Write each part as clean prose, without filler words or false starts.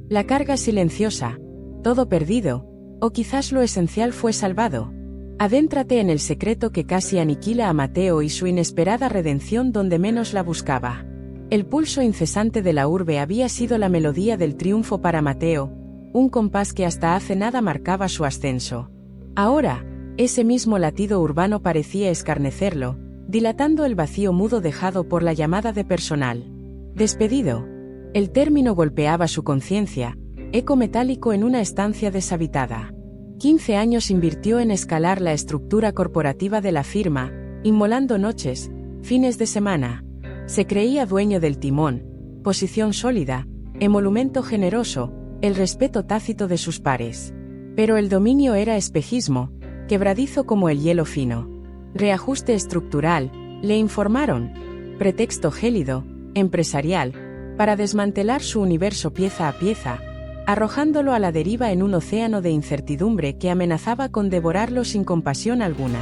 La carga silenciosa. Todo perdido. O quizás lo esencial fue salvado. Adéntrate en el secreto que casi aniquila a Mateo y su inesperada redención donde menos la buscaba. El pulso incesante de la urbe había sido la melodía del triunfo para Mateo, un compás que hasta hace nada marcaba su ascenso. Ahora, ese mismo latido urbano parecía escarnecerlo, dilatando el vacío mudo dejado por la llamada de personal. Despedido. El término golpeaba su conciencia, eco metálico en una estancia deshabitada. 15 años invirtió en escalar la estructura corporativa de la firma, inmolando noches, fines de semana. Se creía dueño del timón, posición sólida, emolumento generoso, el respeto tácito de sus pares. Pero el dominio era espejismo, quebradizo como el hielo fino. Reajuste estructural, le informaron. Pretexto gélido, empresarial, para desmantelar su universo pieza a pieza, arrojándolo a la deriva en un océano de incertidumbre que amenazaba con devorarlo sin compasión alguna.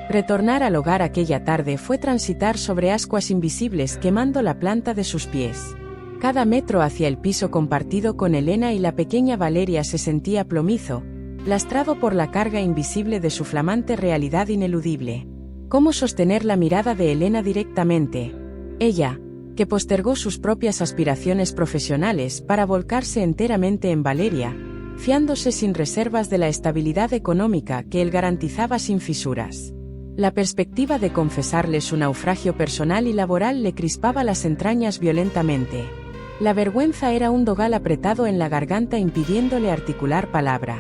Retornar al hogar aquella tarde fue transitar sobre ascuas invisibles quemando la planta de sus pies. Cada metro hacia el piso compartido con Elena y la pequeña Valeria se sentía plomizo, lastrado por la carga invisible de su flamante realidad ineludible. ¿Cómo sostener la mirada de Elena directamente? Ella, que postergó sus propias aspiraciones profesionales para volcarse enteramente en Valeria, fiándose sin reservas de la estabilidad económica que él garantizaba sin fisuras. La perspectiva de confesarle su naufragio personal y laboral le crispaba las entrañas violentamente. La vergüenza era un dogal apretado en la garganta impidiéndole articular palabra.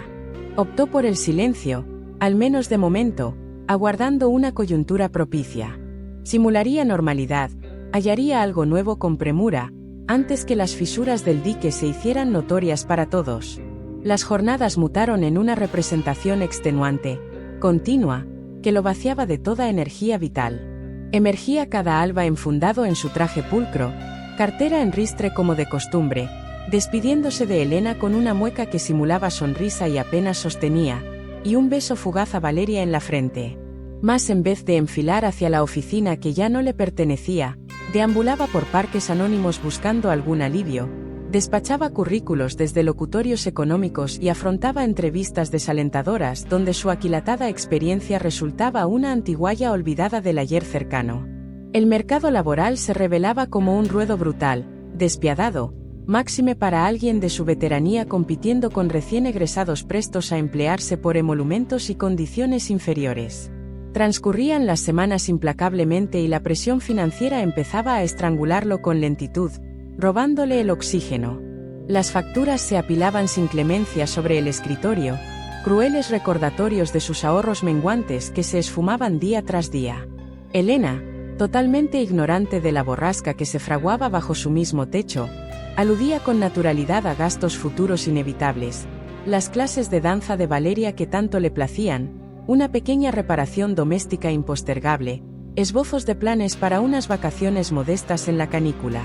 Optó por el silencio, al menos de momento, aguardando una coyuntura propicia. Simularía normalidad, hallaría algo nuevo con premura, antes que las fisuras del dique se hicieran notorias para todos. Las jornadas mutaron en una representación extenuante, continua, que lo vaciaba de toda energía vital. Emergía cada alba enfundado en su traje pulcro, cartera en ristre como de costumbre, despidiéndose de Elena con una mueca que simulaba sonrisa y apenas sostenía, y un beso fugaz a Valeria en la frente. Mas en vez de enfilar hacia la oficina que ya no le pertenecía, deambulaba por parques anónimos buscando algún alivio, despachaba currículos desde locutorios económicos y afrontaba entrevistas desalentadoras donde su aquilatada experiencia resultaba una antiguaya olvidada del ayer cercano. El mercado laboral se revelaba como un ruedo brutal, despiadado, máxime para alguien de su veteranía compitiendo con recién egresados prestos a emplearse por emolumentos y condiciones inferiores. Transcurrían las semanas implacablemente y la presión financiera empezaba a estrangularlo con lentitud, robándole el oxígeno. Las facturas se apilaban sin clemencia sobre el escritorio, crueles recordatorios de sus ahorros menguantes que se esfumaban día tras día. Elena, totalmente ignorante de la borrasca que se fraguaba bajo su mismo techo, aludía con naturalidad a gastos futuros inevitables, las clases de danza de Valeria que tanto le placían, una pequeña reparación doméstica impostergable, esbozos de planes para unas vacaciones modestas en la canícula.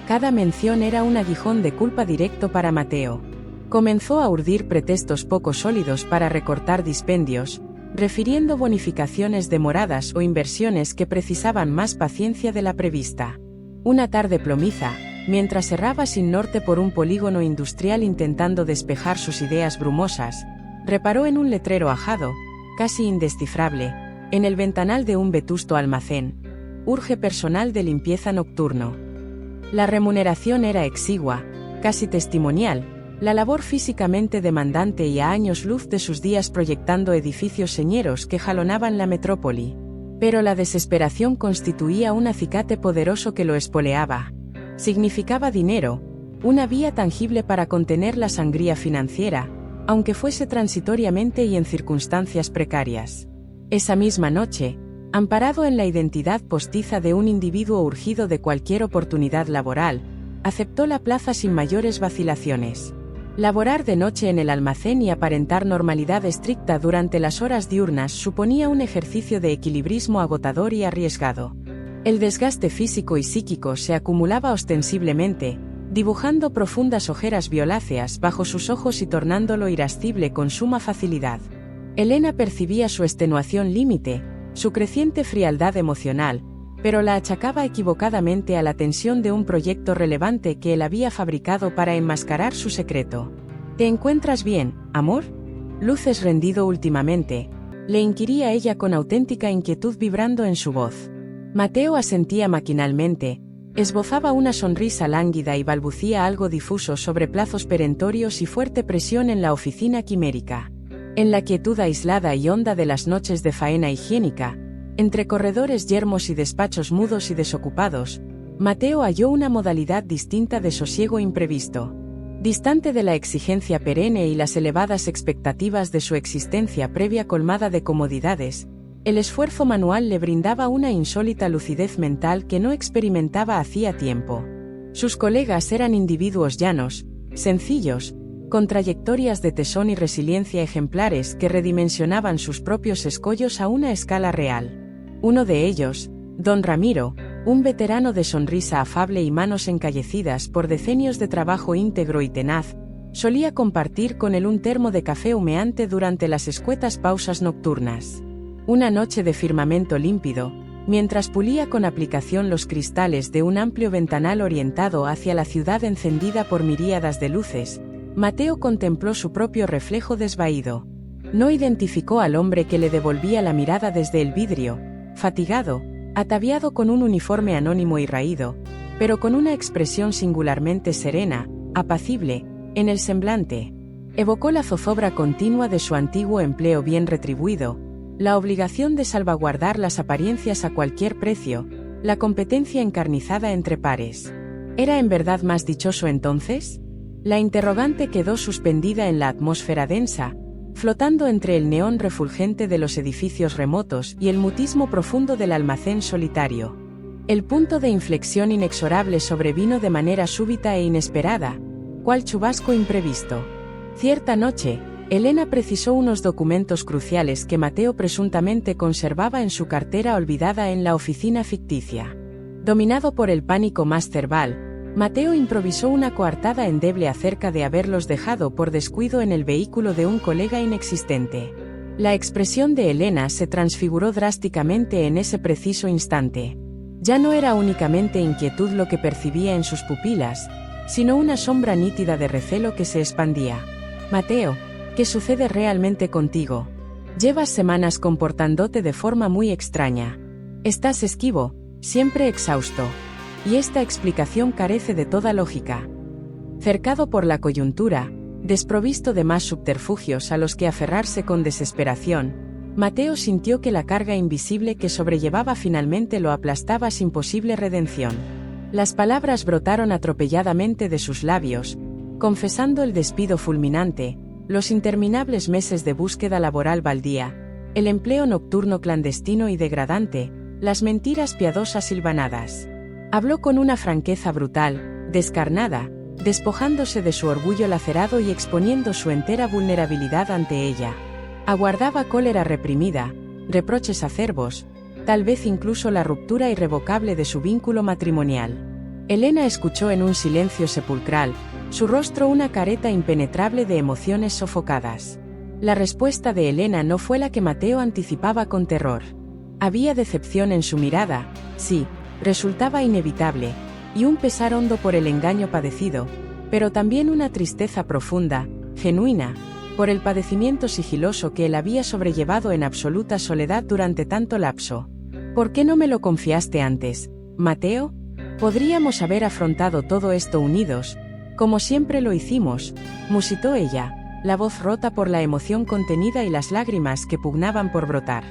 Cada mención era un aguijón de culpa directo para Mateo. Comenzó a urdir pretextos poco sólidos para recortar dispendios, refiriendo bonificaciones demoradas o inversiones que precisaban más paciencia de la prevista. Una tarde plomiza, mientras erraba sin norte por un polígono industrial intentando despejar sus ideas brumosas, reparó en un letrero ajado, casi indescifrable, en el ventanal de un vetusto almacén: urge personal de limpieza nocturno. La remuneración era exigua, casi testimonial, la labor físicamente demandante y a años luz de sus días proyectando edificios señeros que jalonaban la metrópoli. Pero la desesperación constituía un acicate poderoso que lo espoleaba. Significaba dinero, una vía tangible para contener la sangría financiera, aunque fuese transitoriamente y en circunstancias precarias. Esa misma noche, amparado en la identidad postiza de un individuo urgido de cualquier oportunidad laboral, aceptó la plaza sin mayores vacilaciones. Laborar de noche en el almacén y aparentar normalidad estricta durante las horas diurnas suponía un ejercicio de equilibrismo agotador y arriesgado. El desgaste físico y psíquico se acumulaba ostensiblemente, dibujando profundas ojeras violáceas bajo sus ojos y tornándolo irascible con suma facilidad. Elena percibía su extenuación límite, su creciente frialdad emocional, pero la achacaba equivocadamente a la tensión de un proyecto relevante que él había fabricado para enmascarar su secreto. ¿Te encuentras bien, amor? ¿Luces rendido últimamente?, le inquiría ella con auténtica inquietud vibrando en su voz. Mateo asentía maquinalmente, esbozaba una sonrisa lánguida y balbucía algo difuso sobre plazos perentorios y fuerte presión en la oficina quimérica. En la quietud aislada y honda de las noches de faena higiénica, entre corredores yermos y despachos mudos y desocupados, Mateo halló una modalidad distinta de sosiego imprevisto. Distante de la exigencia perenne y las elevadas expectativas de su existencia previa colmada de comodidades, el esfuerzo manual le brindaba una insólita lucidez mental que no experimentaba hacía tiempo. Sus colegas eran individuos llanos, sencillos, con trayectorias de tesón y resiliencia ejemplares que redimensionaban sus propios escollos a una escala real. Uno de ellos, don Ramiro, un veterano de sonrisa afable y manos encallecidas por decenios de trabajo íntegro y tenaz, solía compartir con él un termo de café humeante durante las escuetas pausas nocturnas. Una noche de firmamento límpido, mientras pulía con aplicación los cristales de un amplio ventanal orientado hacia la ciudad encendida por miríadas de luces, Mateo contempló su propio reflejo desvaído. No identificó al hombre que le devolvía la mirada desde el vidrio, fatigado, ataviado con un uniforme anónimo y raído, pero con una expresión singularmente serena, apacible, en el semblante. Evocó la zozobra continua de su antiguo empleo bien retribuido, la obligación de salvaguardar las apariencias a cualquier precio, la competencia encarnizada entre pares. ¿Era en verdad más dichoso entonces? La interrogante quedó suspendida en la atmósfera densa, flotando entre el neón refulgente de los edificios remotos y el mutismo profundo del almacén solitario. El punto de inflexión inexorable sobrevino de manera súbita e inesperada, cual chubasco imprevisto. Cierta noche, Elena precisó unos documentos cruciales que Mateo presuntamente conservaba en su cartera olvidada en la oficina ficticia. Dominado por el pánico más cerval, Mateo improvisó una coartada endeble acerca de haberlos dejado por descuido en el vehículo de un colega inexistente. La expresión de Elena se transfiguró drásticamente en ese preciso instante. Ya no era únicamente inquietud lo que percibía en sus pupilas, sino una sombra nítida de recelo que se expandía. Mateo, ¿qué sucede realmente contigo? Llevas semanas comportándote de forma muy extraña. Estás esquivo, siempre exhausto. Y esta explicación carece de toda lógica. Cercado por la coyuntura, desprovisto de más subterfugios a los que aferrarse con desesperación, Mateo sintió que la carga invisible que sobrellevaba finalmente lo aplastaba sin posible redención. Las palabras brotaron atropelladamente de sus labios, confesando el despido fulminante, los interminables meses de búsqueda laboral baldía, el empleo nocturno clandestino y degradante, las mentiras piadosas hilvanadas. Habló con una franqueza brutal, descarnada, despojándose de su orgullo lacerado y exponiendo su entera vulnerabilidad ante ella. Aguardaba cólera reprimida, reproches acerbos, tal vez incluso la ruptura irrevocable de su vínculo matrimonial. Elena escuchó en un silencio sepulcral, su rostro una careta impenetrable de emociones sofocadas. La respuesta de Elena no fue la que Mateo anticipaba con terror. Había decepción en su mirada, sí, resultaba inevitable, y un pesar hondo por el engaño padecido, pero también una tristeza profunda, genuina, por el padecimiento sigiloso que él había sobrellevado en absoluta soledad durante tanto lapso. ¿Por qué no me lo confiaste antes, Mateo? Podríamos haber afrontado todo esto unidos, como siempre lo hicimos, musitó ella, la voz rota por la emoción contenida y las lágrimas que pugnaban por brotar.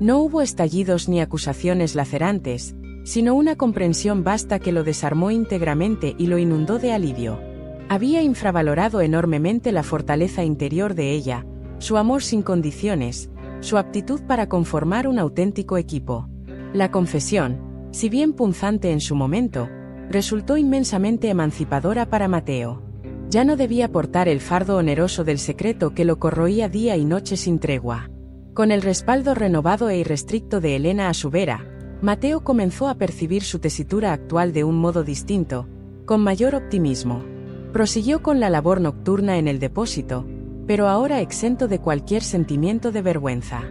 No hubo estallidos ni acusaciones lacerantes, sino una comprensión vasta que lo desarmó íntegramente y lo inundó de alivio. Había infravalorado enormemente la fortaleza interior de ella, su amor sin condiciones, su aptitud para conformar un auténtico equipo. La confesión, si bien punzante en su momento, resultó inmensamente emancipadora para Mateo. Ya no debía portar el fardo oneroso del secreto que lo corroía día y noche sin tregua. Con el respaldo renovado e irrestricto de Elena a su vera, Mateo comenzó a percibir su tesitura actual de un modo distinto, con mayor optimismo. Prosiguió con la labor nocturna en el depósito, pero ahora exento de cualquier sentimiento de vergüenza.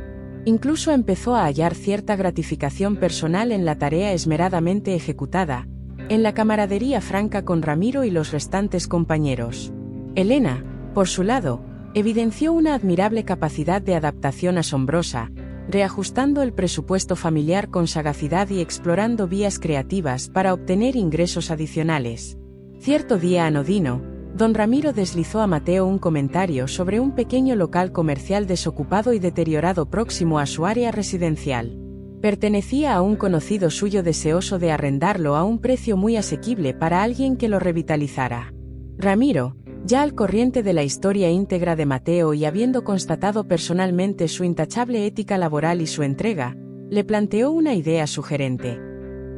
Incluso empezó a hallar cierta gratificación personal en la tarea esmeradamente ejecutada, en la camaradería franca con Ramiro y los restantes compañeros. Elena, por su lado, evidenció una admirable capacidad de adaptación asombrosa, reajustando el presupuesto familiar con sagacidad y explorando vías creativas para obtener ingresos adicionales. Cierto día anodino, don Ramiro deslizó a Mateo un comentario sobre un pequeño local comercial desocupado y deteriorado próximo a su área residencial. Pertenecía a un conocido suyo deseoso de arrendarlo a un precio muy asequible para alguien que lo revitalizara. Ramiro, ya al corriente de la historia íntegra de Mateo y habiendo constatado personalmente su intachable ética laboral y su entrega, le planteó una idea sugerente.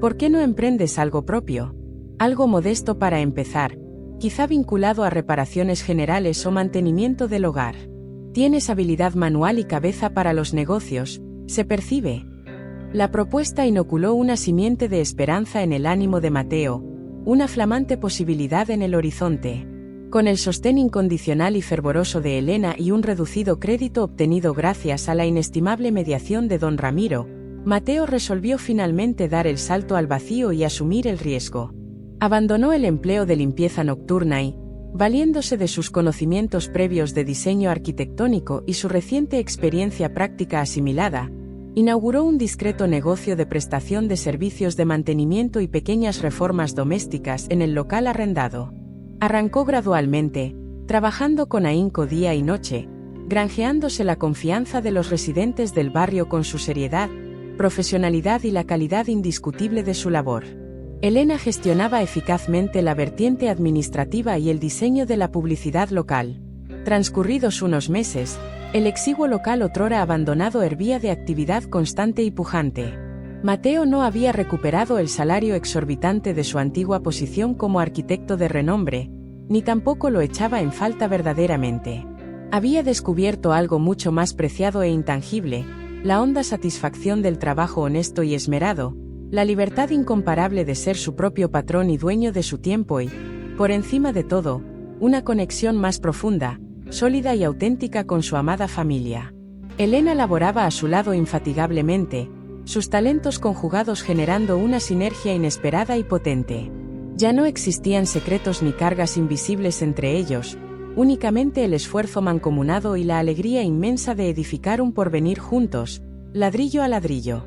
¿Por qué no emprendes algo propio? Algo modesto para empezar, quizá vinculado a reparaciones generales o mantenimiento del hogar. Tienes habilidad manual y cabeza para los negocios, se percibe. La propuesta inoculó una simiente de esperanza en el ánimo de Mateo, una flamante posibilidad en el horizonte. Con el sostén incondicional y fervoroso de Elena y un reducido crédito obtenido gracias a la inestimable mediación de don Ramiro, Mateo resolvió finalmente dar el salto al vacío y asumir el riesgo. Abandonó el empleo de limpieza nocturna y, valiéndose de sus conocimientos previos de diseño arquitectónico y su reciente experiencia práctica asimilada, inauguró un discreto negocio de prestación de servicios de mantenimiento y pequeñas reformas domésticas en el local arrendado. Arrancó gradualmente, trabajando con ahínco día y noche, granjeándose la confianza de los residentes del barrio con su seriedad, profesionalidad y la calidad indiscutible de su labor. Elena gestionaba eficazmente la vertiente administrativa y el diseño de la publicidad local. Transcurridos unos meses, el exiguo local otrora abandonado hervía de actividad constante y pujante. Mateo no había recuperado el salario exorbitante de su antigua posición como arquitecto de renombre, ni tampoco lo echaba en falta verdaderamente. Había descubierto algo mucho más preciado e intangible, la honda satisfacción del trabajo honesto y esmerado, la libertad incomparable de ser su propio patrón y dueño de su tiempo y, por encima de todo, una conexión más profunda, sólida y auténtica con su amada familia. Elena laboraba a su lado infatigablemente, sus talentos conjugados generando una sinergia inesperada y potente. Ya no existían secretos ni cargas invisibles entre ellos, únicamente el esfuerzo mancomunado y la alegría inmensa de edificar un porvenir juntos, ladrillo a ladrillo.